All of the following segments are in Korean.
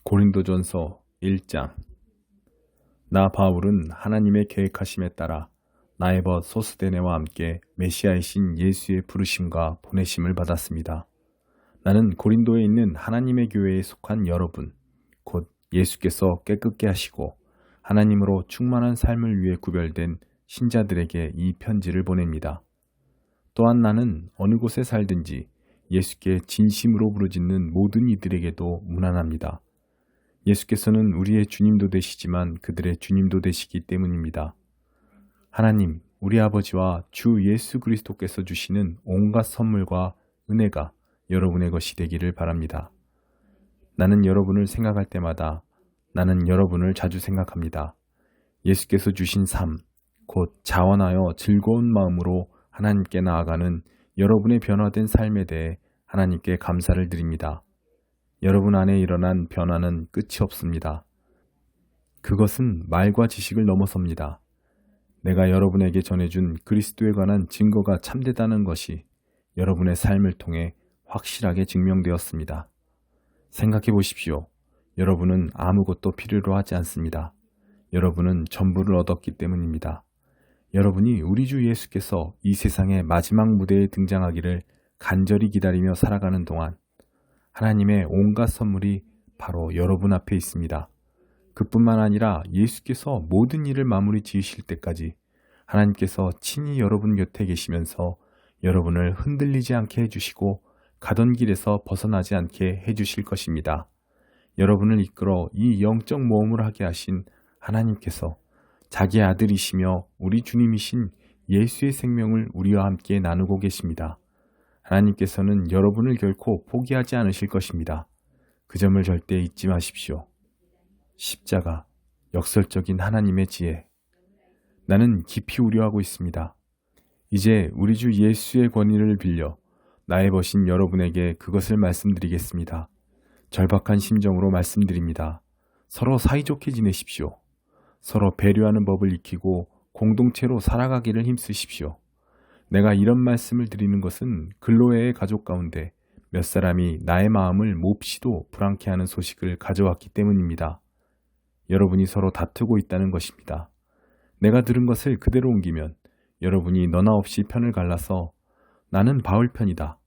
고린도전서 1장. 나 바울은 하나님의 계획하심에 따라 나의 벗 소스데네와 함께 메시아이신 예수의 부르심과 보내심을 받았습니다. 나는 고린도에 있는 하나님의 교회에 속한 여러분, 곧 예수께서 깨끗게 하시고 하나님으로 충만한 삶을 위해 구별된 신자들에게 이 편지를 보냅니다. 또한 나는 어느 곳에 살든지 예수께 진심으로 부르짖는 모든 이들에게도 문안합니다. 예수께서는 우리의 주님도 되시지만 그들의 주님도 되시기 때문입니다. 하나님, 우리 아버지와 주 예수 그리스도께서 주시는 온갖 선물과 은혜가 여러분의 것이 되기를 바랍니다. 나는 여러분을 생각할 때마다 나는 여러분을 자주 생각합니다. 예수께서 주신 삶, 곧 자원하여 즐거운 마음으로 하나님께 나아가는 여러분의 변화된 삶에 대해 하나님께 감사를 드립니다. 여러분 안에 일어난 변화는 끝이 없습니다. 그것은 말과 지식을 넘어섭니다. 내가 여러분에게 전해준 그리스도에 관한 증거가 참되다는 것이 여러분의 삶을 통해 확실하게 증명되었습니다. 생각해 보십시오. 여러분은 아무것도 필요로 하지 않습니다. 여러분은 전부를 얻었기 때문입니다. 여러분이 우리 주 예수께서 이 세상의 마지막 무대에 등장하기를 간절히 기다리며 살아가는 동안 하나님의 온갖 선물이 바로 여러분 앞에 있습니다. 그뿐만 아니라 예수께서 모든 일을 마무리 지으실 때까지 하나님께서 친히 여러분 곁에 계시면서 여러분을 흔들리지 않게 해주시고 가던 길에서 벗어나지 않게 해주실 것입니다. 여러분을 이끌어 이 영적 모험을 하게 하신 하나님께서 자기 아들이시며 우리 주님이신 예수의 생명을 우리와 함께 나누고 계십니다. 하나님께서는 여러분을 결코 포기하지 않으실 것입니다. 그 점을 절대 잊지 마십시오. 십자가, 역설적인 하나님의 지혜. 나는 깊이 우려하고 있습니다. 이제 우리 주 예수의 권위를 빌려 나의 벗인 여러분에게 그것을 말씀드리겠습니다. 절박한 심정으로 말씀드립니다. 서로 사이좋게 지내십시오. 서로 배려하는 법을 익히고 공동체로 살아가기를 힘쓰십시오. 내가 이런 말씀을 드리는 것은 근로회의 가족 가운데 몇 사람이 나의 마음을 몹시도 불안케 하는 소식을 가져왔기 때문입니다. 여러분이 서로 다투고 있다는 것입니다. 내가 들은 것을 그대로 옮기면 여러분이 너나 없이 편을 갈라서 나는 바울 편이다.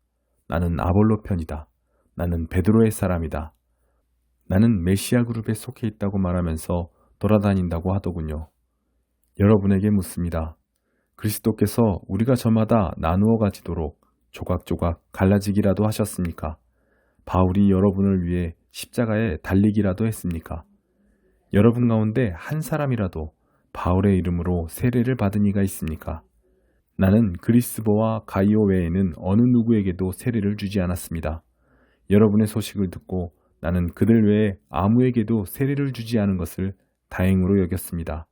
나는 아볼로 편이다. 나는 베드로의 사람이다. 나는 메시아 그룹에 속해 있다고 말하면서 돌아다닌다고 하더군요. 여러분에게 묻습니다. 그리스도께서 우리가 저마다 나누어 가지도록 조각조각 갈라지기라도 하셨습니까? 바울이 여러분을 위해 십자가에 달리기라도 했습니까? 여러분 가운데 한 사람이라도 바울의 이름으로 세례를 받은 이가 있습니까? 나는 그리스보와 가이오 외에는 어느 누구에게도 세례를 주지 않았습니다. 여러분의 소식을 듣고 나는 그들 외에 아무에게도 세례를 주지 않은 것을 다행으로 여겼습니다.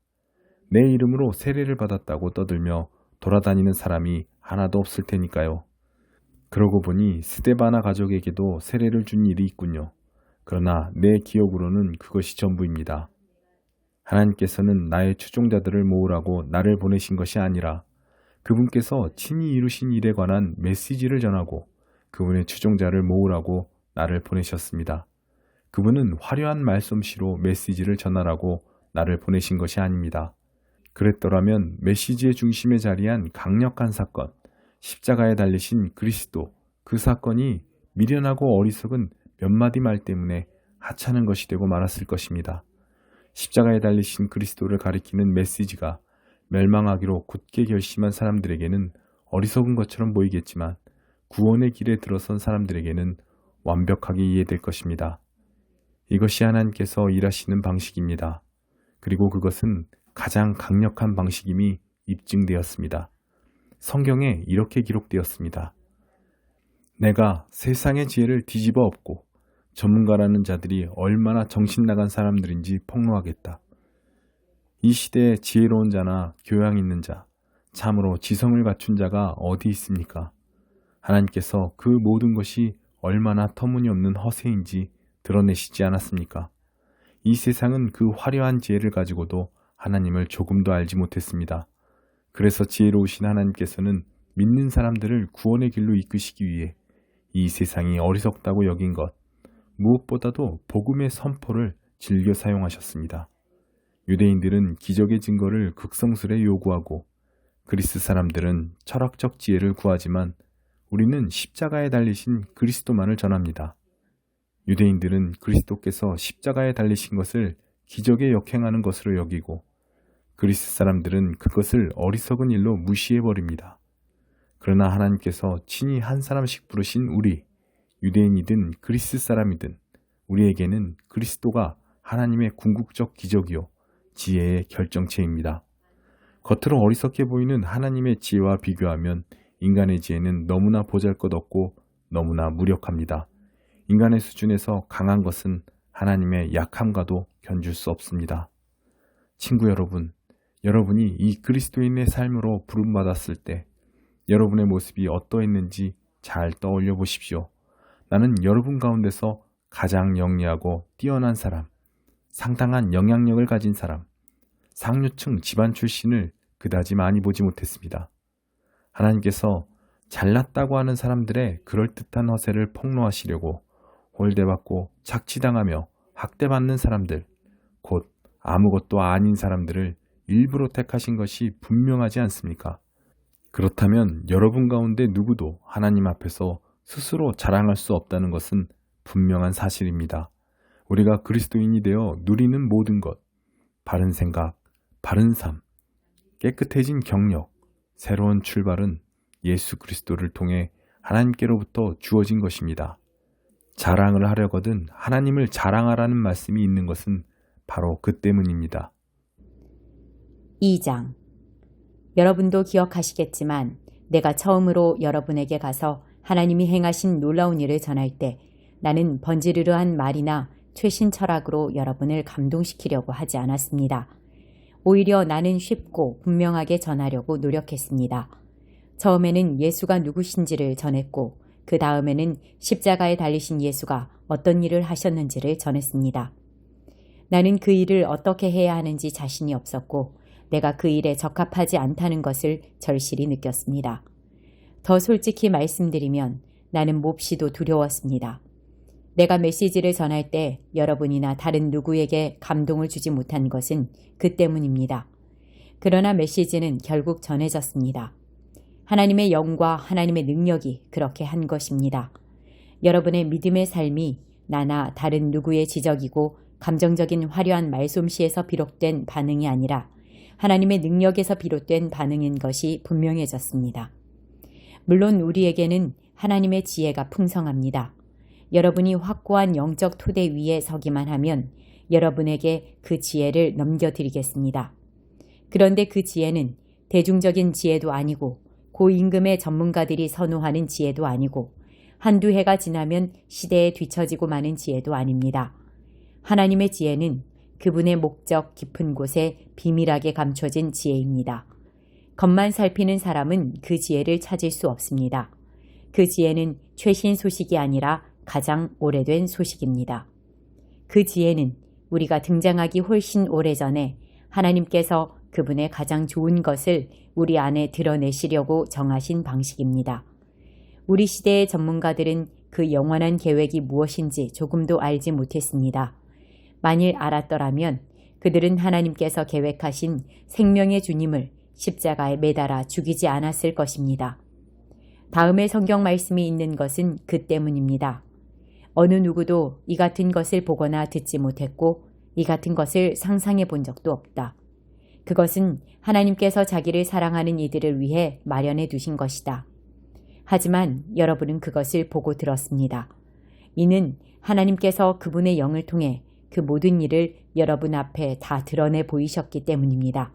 내 이름으로 세례를 받았다고 떠들며 돌아다니는 사람이 하나도 없을 테니까요. 그러고 보니 스데바나 가족에게도 세례를 준 일이 있군요. 그러나 내 기억으로는 그것이 전부입니다. 하나님께서는 나의 추종자들을 모으라고 나를 보내신 것이 아니라 그분께서 친히 이루신 일에 관한 메시지를 전하고 그분의 추종자를 모으라고 나를 보내셨습니다. 그분은 화려한 말솜씨로 메시지를 전하라고 나를 보내신 것이 아닙니다. 그랬더라면 메시지의 중심에 자리한 강력한 사건, 십자가에 달리신 그리스도, 그 사건이 미련하고 어리석은 몇 마디 말 때문에 하찮은 것이 되고 말았을 것입니다. 십자가에 달리신 그리스도를 가리키는 메시지가 멸망하기로 굳게 결심한 사람들에게는 어리석은 것처럼 보이겠지만 구원의 길에 들어선 사람들에게는 완벽하게 이해될 것입니다. 이것이 하나님께서 일하시는 방식입니다. 그리고 그것은 가장 강력한 방식임이 입증되었습니다. 성경에 이렇게 기록되었습니다. 내가 세상의 지혜를 뒤집어 엎고 전문가라는 자들이 얼마나 정신나간 사람들인지 폭로하겠다. 이 시대에 지혜로운 자나 교양 있는 자, 참으로 지성을 갖춘 자가 어디 있습니까? 하나님께서 그 모든 것이 얼마나 터무니없는 허세인지 드러내시지 않았습니까? 이 세상은 그 화려한 지혜를 가지고도 하나님을 조금도 알지 못했습니다. 그래서 지혜로우신 하나님께서는 믿는 사람들을 구원의 길로 이끄시기 위해 이 세상이 어리석다고 여긴 것, 무엇보다도 복음의 선포를 즐겨 사용하셨습니다. 유대인들은 기적의 증거를 극성스레 요구하고 그리스 사람들은 철학적 지혜를 구하지만 우리는 십자가에 달리신 그리스도만을 전합니다. 유대인들은 그리스도께서 십자가에 달리신 것을 기적에 역행하는 것으로 여기고 그리스 사람들은 그것을 어리석은 일로 무시해버립니다. 그러나 하나님께서 친히 한 사람씩 부르신 우리, 유대인이든 그리스 사람이든 우리에게는 그리스도가 하나님의 궁극적 기적이요 지혜의 결정체입니다. 겉으로 어리석게 보이는 하나님의 지혜와 비교하면 인간의 지혜는 너무나 보잘것없고 너무나 무력합니다. 인간의 수준에서 강한 것은 하나님의 약함과도 견줄 수 없습니다. 친구 여러분, 여러분이 이 그리스도인의 삶으로 부름받았을 때 여러분의 모습이 어떠했는지 잘 떠올려 보십시오. 나는 여러분 가운데서 가장 영리하고 뛰어난 사람, 상당한 영향력을 가진 사람, 상류층 집안 출신을 그다지 많이 보지 못했습니다. 하나님께서 잘났다고 하는 사람들의 그럴듯한 허세를 폭로하시려고 홀대받고 착취당하며 학대받는 사람들, 곧 아무것도 아닌 사람들을 일부러 택하신 것이 분명하지 않습니까? 그렇다면 여러분 가운데 누구도 하나님 앞에서 스스로 자랑할 수 없다는 것은 분명한 사실입니다. 우리가 그리스도인이 되어 누리는 모든 것, 바른 생각, 바른 삶, 깨끗해진 경력, 새로운 출발은 예수 그리스도를 통해 하나님께로부터 주어진 것입니다. 자랑을 하려거든 하나님을 자랑하라는 말씀이 있는 것은 바로 그 때문입니다. 2장. 여러분도 기억하시겠지만 내가 처음으로 여러분에게 가서 하나님이 행하신 놀라운 일을 전할 때 나는 번지르르한 말이나 최신 철학으로 여러분을 감동시키려고 하지 않았습니다. 오히려 나는 쉽고 분명하게 전하려고 노력했습니다. 처음에는 예수가 누구신지를 전했고 그 다음에는 십자가에 달리신 예수가 어떤 일을 하셨는지를 전했습니다. 나는 그 일을 어떻게 해야 하는지 자신이 없었고 내가 그 일에 적합하지 않다는 것을 절실히 느꼈습니다. 더 솔직히 말씀드리면 나는 몹시도 두려웠습니다. 내가 메시지를 전할 때 여러분이나 다른 누구에게 감동을 주지 못한 것은 그 때문입니다. 그러나 메시지는 결국 전해졌습니다. 하나님의 영과 하나님의 능력이 그렇게 한 것입니다. 여러분의 믿음의 삶이 나나 다른 누구의 지적이고 감정적인 화려한 말솜씨에서 비롯된 반응이 아니라 하나님의 능력에서 비롯된 반응인 것이 분명해졌습니다. 물론 우리에게는 하나님의 지혜가 풍성합니다. 여러분이 확고한 영적 토대 위에 서기만 하면 여러분에게 그 지혜를 넘겨드리겠습니다. 그런데 그 지혜는 대중적인 지혜도 아니고 고임금의 전문가들이 선호하는 지혜도 아니고 한두 해가 지나면 시대에 뒤처지고 마는 지혜도 아닙니다. 하나님의 지혜는 그분의 목적 깊은 곳에 비밀하게 감춰진 지혜입니다. 겉만 살피는 사람은 그 지혜를 찾을 수 없습니다. 그 지혜는 최신 소식이 아니라 가장 오래된 소식입니다. 그 지혜는 우리가 등장하기 훨씬 오래전에 하나님께서 그분의 가장 좋은 것을 우리 안에 드러내시려고 정하신 방식입니다. 우리 시대의 전문가들은 그 영원한 계획이 무엇인지 조금도 알지 못했습니다. 만일 알았더라면 그들은 하나님께서 계획하신 생명의 주님을 십자가에 매달아 죽이지 않았을 것입니다. 다음에 성경 말씀이 있는 것은 그 때문입니다. 어느 누구도 이 같은 것을 보거나 듣지 못했고 이 같은 것을 상상해 본 적도 없다. 그것은 하나님께서 자기를 사랑하는 이들을 위해 마련해 두신 것이다. 하지만 여러분은 그것을 보고 들었습니다. 이는 하나님께서 그분의 영을 통해 그 모든 일을 여러분 앞에 다 드러내 보이셨기 때문입니다.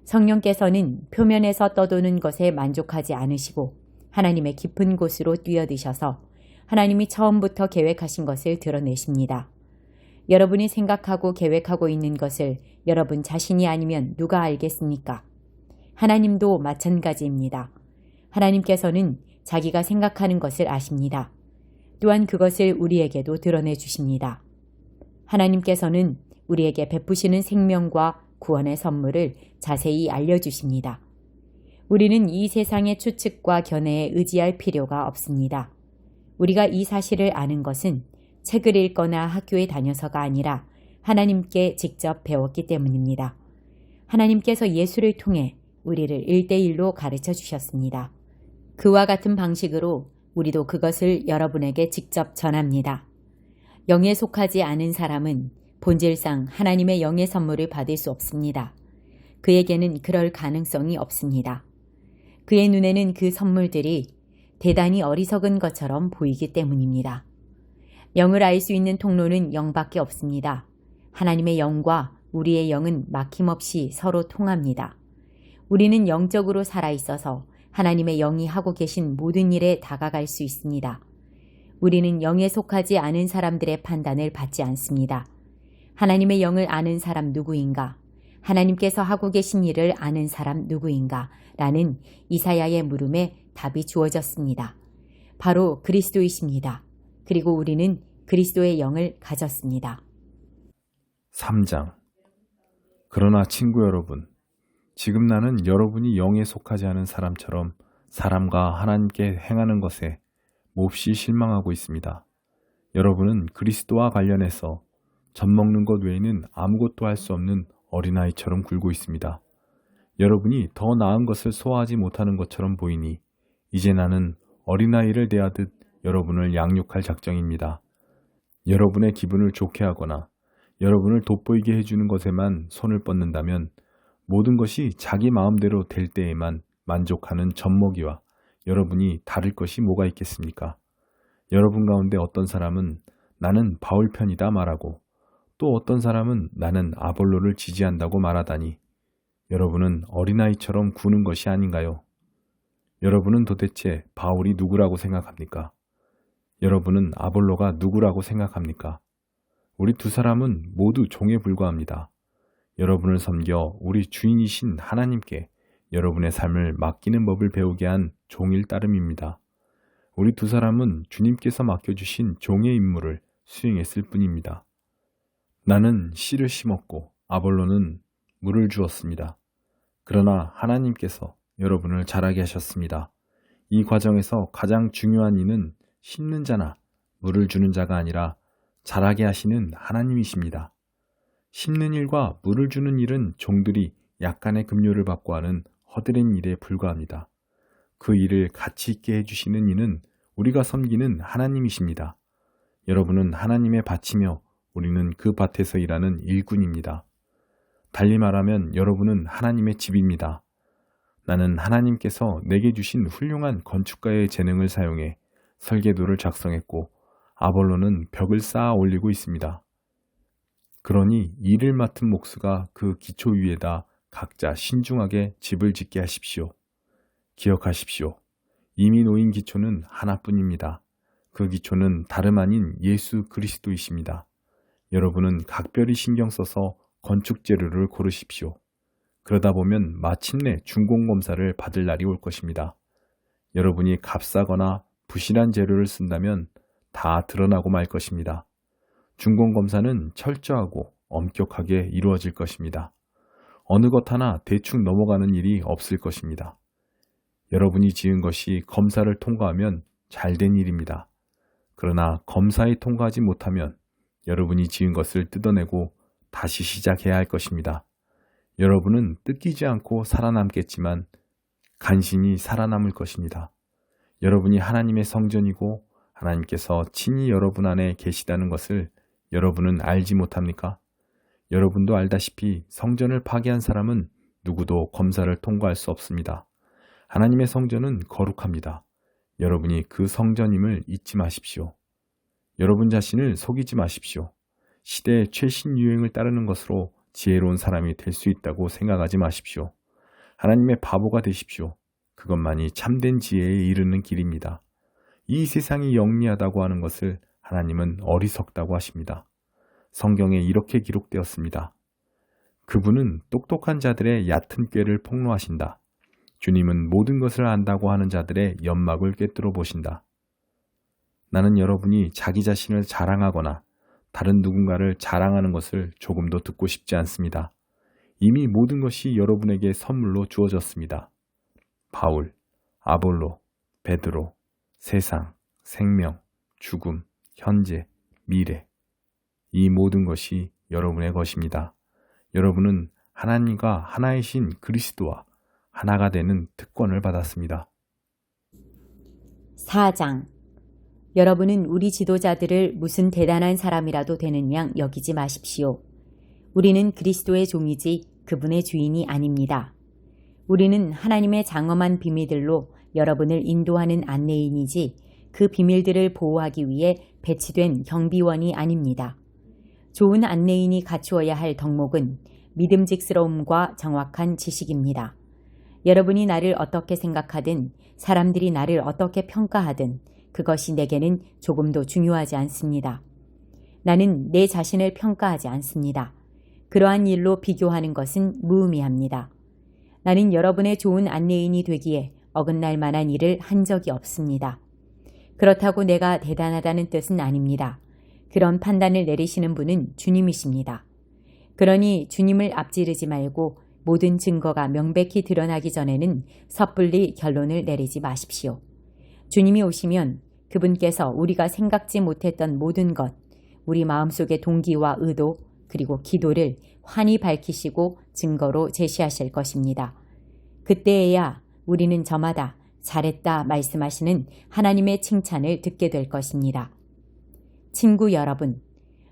성령께서는 표면에서 떠도는 것에 만족하지 않으시고 하나님의 깊은 곳으로 뛰어드셔서 하나님이 처음부터 계획하신 것을 드러내십니다. 여러분이 생각하고 계획하고 있는 것을 여러분 자신이 아니면 누가 알겠습니까? 하나님도 마찬가지입니다. 하나님께서는 자기가 생각하는 것을 아십니다. 또한 그것을 우리에게도 드러내 주십니다. 하나님께서는 우리에게 베푸시는 생명과 구원의 선물을 자세히 알려주십니다. 우리는 이 세상의 추측과 견해에 의지할 필요가 없습니다. 우리가 이 사실을 아는 것은 책을 읽거나 학교에 다녀서가 아니라 하나님께 직접 배웠기 때문입니다. 하나님께서 예수를 통해 우리를 1대1로 가르쳐 주셨습니다. 그와 같은 방식으로 우리도 그것을 여러분에게 직접 전합니다. 영에 속하지 않은 사람은 본질상 하나님의 영의 선물을 받을 수 없습니다. 그에게는 그럴 가능성이 없습니다. 그의 눈에는 그 선물들이 대단히 어리석은 것처럼 보이기 때문입니다. 영을 알 수 있는 통로는 영밖에 없습니다. 하나님의 영과 우리의 영은 막힘없이 서로 통합니다. 우리는 영적으로 살아있어서 하나님의 영이 하고 계신 모든 일에 다가갈 수 있습니다. 우리는 영에 속하지 않은 사람들의 판단을 받지 않습니다. 하나님의 영을 아는 사람 누구인가? 하나님께서 하고 계신 일을 아는 사람 누구인가? 라는 이사야의 물음에 답이 주어졌습니다. 바로 그리스도이십니다. 그리고 우리는 그리스도의 영을 가졌습니다. 3장. 그러나 친구 여러분, 지금 나는 여러분이 영에 속하지 않은 사람처럼 사람과 하나님께 행하는 것에 몹시 실망하고 있습니다. 여러분은 그리스도와 관련해서 젖 먹는 것 외에는 아무것도 할 수 없는 어린아이처럼 굴고 있습니다. 여러분이 더 나은 것을 소화하지 못하는 것처럼 보이니 이제 나는 어린아이를 대하듯 여러분을 양육할 작정입니다. 여러분의 기분을 좋게 하거나 여러분을 돋보이게 해주는 것에만 손을 뻗는다면 모든 것이 자기 마음대로 될 때에만 만족하는 젖먹이와 여러분이 다를 것이 뭐가 있겠습니까? 여러분 가운데 어떤 사람은 나는 바울 편이다 말하고 또 어떤 사람은 나는 아볼로를 지지한다고 말하다니 여러분은 어린아이처럼 구는 것이 아닌가요? 여러분은 도대체 바울이 누구라고 생각합니까? 여러분은 아볼로가 누구라고 생각합니까? 우리 두 사람은 모두 종에 불과합니다. 여러분을 섬겨 우리 주인이신 하나님께 여러분의 삶을 맡기는 법을 배우게 한 종일 따름입니다. 우리 두 사람은 주님께서 맡겨주신 종의 임무를 수행했을 뿐입니다. 나는 씨를 심었고 아볼로는 물을 주었습니다. 그러나 하나님께서 여러분을 자라게 하셨습니다. 이 과정에서 가장 중요한 이는 심는 자나 물을 주는 자가 아니라 자라게 하시는 하나님이십니다. 심는 일과 물을 주는 일은 종들이 약간의 급료를 받고 하는 허드렛 일에 불과합니다. 그 일을 가치 있게 해주시는 이는 우리가 섬기는 하나님이십니다. 여러분은 하나님의 밭이며 우리는 그 밭에서 일하는 일꾼입니다. 달리 말하면 여러분은 하나님의 집입니다. 나는 하나님께서 내게 주신 훌륭한 건축가의 재능을 사용해 설계도를 작성했고 아볼로는 벽을 쌓아 올리고 있습니다. 그러니 일을 맡은 목수가 그 기초 위에다 각자 신중하게 집을 짓게 하십시오. 기억하십시오. 이미 놓인 기초는 하나뿐입니다. 그 기초는 다름 아닌 예수 그리스도이십니다. 여러분은 각별히 신경 써서 건축 재료를 고르십시오. 그러다 보면 마침내 준공검사를 받을 날이 올 것입니다. 여러분이 값싸거나 부실한 재료를 쓴다면 다 드러나고 말 것입니다. 준공검사는 철저하고 엄격하게 이루어질 것입니다. 어느 것 하나 대충 넘어가는 일이 없을 것입니다. 여러분이 지은 것이 검사를 통과하면 잘된 일입니다. 그러나 검사에 통과하지 못하면 여러분이 지은 것을 뜯어내고 다시 시작해야 할 것입니다. 여러분은 뜯기지 않고 살아남겠지만 간신히 살아남을 것입니다. 여러분이 하나님의 성전이고 하나님께서 친히 여러분 안에 계시다는 것을 여러분은 알지 못합니까? 여러분도 알다시피 성전을 파괴한 사람은 누구도 검사를 통과할 수 없습니다. 하나님의 성전은 거룩합니다. 여러분이 그 성전임을 잊지 마십시오. 여러분 자신을 속이지 마십시오. 시대의 최신 유행을 따르는 것으로 지혜로운 사람이 될 수 있다고 생각하지 마십시오. 하나님의 바보가 되십시오. 그것만이 참된 지혜에 이르는 길입니다. 이 세상이 영리하다고 하는 것을 하나님은 어리석다고 하십니다. 성경에 이렇게 기록되었습니다. 그분은 똑똑한 자들의 얕은 꾀를 폭로하신다. 주님은 모든 것을 안다고 하는 자들의 연막을 꿰뚫어 보신다. 나는 여러분이 자기 자신을 자랑하거나 다른 누군가를 자랑하는 것을 조금도 듣고 싶지 않습니다. 이미 모든 것이 여러분에게 선물로 주어졌습니다. 바울, 아볼로, 베드로, 세상, 생명, 죽음, 현재, 미래, 이 모든 것이 여러분의 것입니다. 여러분은 하나님과 하나이신 그리스도와 하나가 되는 특권을 받았습니다. 4장. 여러분은 우리 지도자들을 무슨 대단한 사람이라도 되는 양 여기지 마십시오. 우리는 그리스도의 종이지 그분의 주인이 아닙니다. 우리는 하나님의 장엄한 비밀들로 여러분을 인도하는 안내인이지 그 비밀들을 보호하기 위해 배치된 경비원이 아닙니다. 좋은 안내인이 갖추어야 할 덕목은 믿음직스러움과 정확한 지식입니다. 여러분이 나를 어떻게 생각하든 사람들이 나를 어떻게 평가하든 그것이 내게는 조금도 중요하지 않습니다. 나는 내 자신을 평가하지 않습니다. 그러한 일로 비교하는 것은 무의미합니다. 나는 여러분의 좋은 안내인이 되기에 어긋날 만한 일을 한 적이 없습니다. 그렇다고 내가 대단하다는 뜻은 아닙니다. 그런 판단을 내리시는 분은 주님이십니다. 그러니 주님을 앞지르지 말고 모든 증거가 명백히 드러나기 전에는 섣불리 결론을 내리지 마십시오. 주님이 오시면 그분께서 우리가 생각지 못했던 모든 것, 우리 마음속의 동기와 의도, 그리고 기도를 환히 밝히시고 증거로 제시하실 것입니다. 그때에야 우리는 저마다 잘했다 말씀하시는 하나님의 칭찬을 듣게 될 것입니다. 친구 여러분,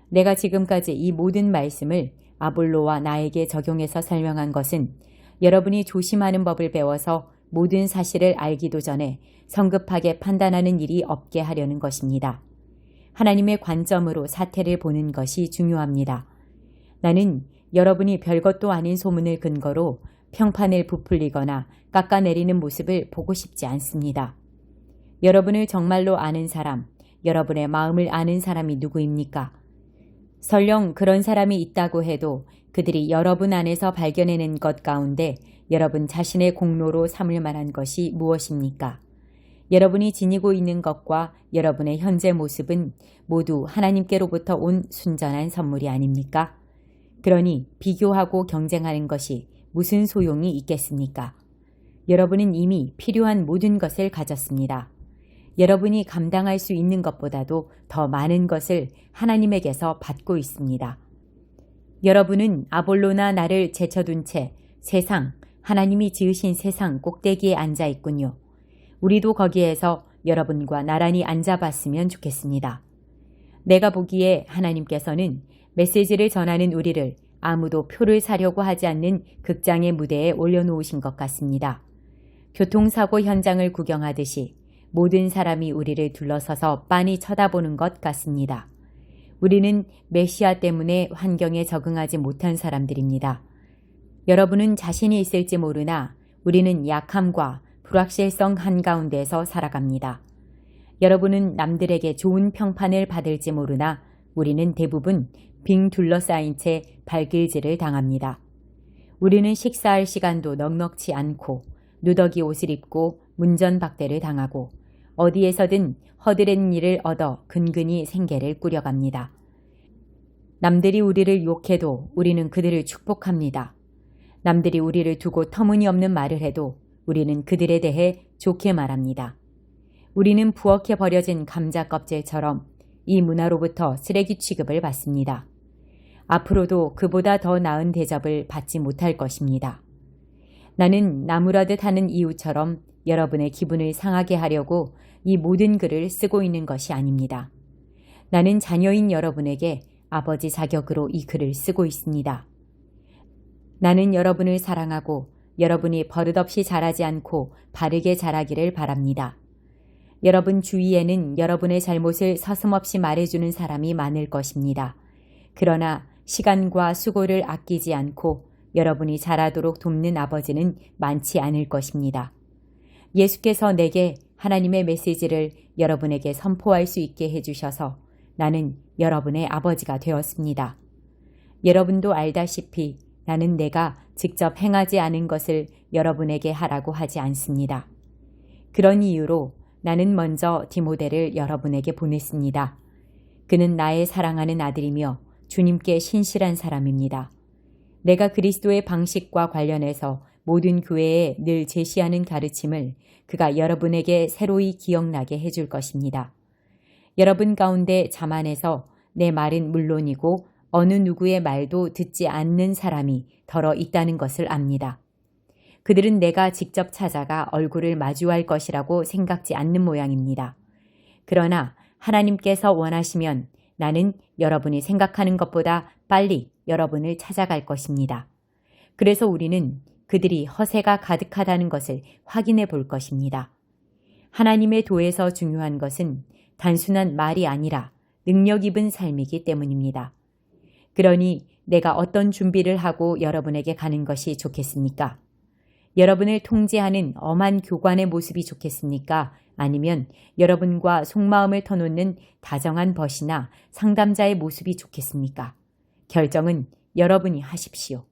내가 지금까지 이 모든 말씀을 아볼로와 나에게 적용해서 설명한 것은 여러분이 조심하는 법을 배워서 모든 사실을 알기도 전에 성급하게 판단하는 일이 없게 하려는 것입니다. 하나님의 관점으로 사태를 보는 것이 중요합니다. 나는 여러분이 별것도 아닌 소문을 근거로 평판을 부풀리거나 깎아내리는 모습을 보고 싶지 않습니다. 여러분을 정말로 아는 사람, 여러분의 마음을 아는 사람이 누구입니까? 설령 그런 사람이 있다고 해도 그들이 여러분 안에서 발견해낸 것 가운데 여러분 자신의 공로로 삼을 만한 것이 무엇입니까? 여러분이 지니고 있는 것과 여러분의 현재 모습은 모두 하나님께로부터 온 순전한 선물이 아닙니까? 그러니 비교하고 경쟁하는 것이 무슨 소용이 있겠습니까? 여러분은 이미 필요한 모든 것을 가졌습니다. 여러분이 감당할 수 있는 것보다도 더 많은 것을 하나님에게서 받고 있습니다. 여러분은 아볼로나 나를 제쳐둔 채 세상, 하나님이 지으신 세상 꼭대기에 앉아 있군요. 우리도 거기에서 여러분과 나란히 앉아봤으면 좋겠습니다. 내가 보기에 하나님께서는 메시지를 전하는 우리를 아무도 표를 사려고 하지 않는 극장의 무대에 올려놓으신 것 같습니다. 교통사고 현장을 구경하듯이 모든 사람이 우리를 둘러서서 빤히 쳐다보는 것 같습니다. 우리는 메시아 때문에 환경에 적응하지 못한 사람들입니다. 여러분은 자신이 있을지 모르나 우리는 약함과 불확실성 한가운데서 살아갑니다. 여러분은 남들에게 좋은 평판을 받을지 모르나 우리는 대부분 빙 둘러싸인 채 발길질을 당합니다. 우리는 식사할 시간도 넉넉치 않고 누더기 옷을 입고 문전박대를 당하고 어디에서든 허드렛 일을 얻어 근근히 생계를 꾸려갑니다. 남들이 우리를 욕해도 우리는 그들을 축복합니다. 남들이 우리를 두고 터무니없는 말을 해도 우리는 그들에 대해 좋게 말합니다. 우리는 부엌에 버려진 감자 껍질처럼 이 문화로부터 쓰레기 취급을 받습니다. 앞으로도 그보다 더 나은 대접을 받지 못할 것입니다. 나는 나무라듯 하는 이유처럼 여러분의 기분을 상하게 하려고 이 모든 글을 쓰고 있는 것이 아닙니다. 나는 자녀인 여러분에게 아버지 자격으로 이 글을 쓰고 있습니다. 나는 여러분을 사랑하고 여러분이 버릇없이 자라지 않고 바르게 자라기를 바랍니다. 여러분 주위에는 여러분의 잘못을 서슴없이 말해주는 사람이 많을 것입니다. 그러나 시간과 수고를 아끼지 않고 여러분이 자라도록 돕는 아버지는 많지 않을 것입니다. 예수께서 내게 하나님의 메시지를 여러분에게 선포할 수 있게 해주셔서 나는 여러분의 아버지가 되었습니다. 여러분도 알다시피 나는 내가 직접 행하지 않은 것을 여러분에게 하라고 하지 않습니다. 그런 이유로 나는 먼저 디모데를 여러분에게 보냈습니다. 그는 나의 사랑하는 아들이며 주님께 신실한 사람입니다. 내가 그리스도의 방식과 관련해서 모든 교회에 늘 제시하는 가르침을 그가 여러분에게 새로이 기억나게 해줄 것입니다. 여러분 가운데 자만해서 내 말은 물론이고 어느 누구의 말도 듣지 않는 사람이 더러 있다는 것을 압니다. 그들은 내가 직접 찾아가 얼굴을 마주할 것이라고 생각지 않는 모양입니다. 그러나 하나님께서 원하시면 나는 여러분이 생각하는 것보다 빨리 여러분을 찾아갈 것입니다. 그래서 우리는 그들이 허세가 가득하다는 것을 확인해 볼 것입니다. 하나님의 도에서 중요한 것은 단순한 말이 아니라 능력 입은 삶이기 때문입니다. 그러니 내가 어떤 준비를 하고 여러분에게 가는 것이 좋겠습니까? 여러분을 통제하는 엄한 교관의 모습이 좋겠습니까? 아니면 여러분과 속마음을 터놓는 다정한 벗이나 상담자의 모습이 좋겠습니까? 결정은 여러분이 하십시오.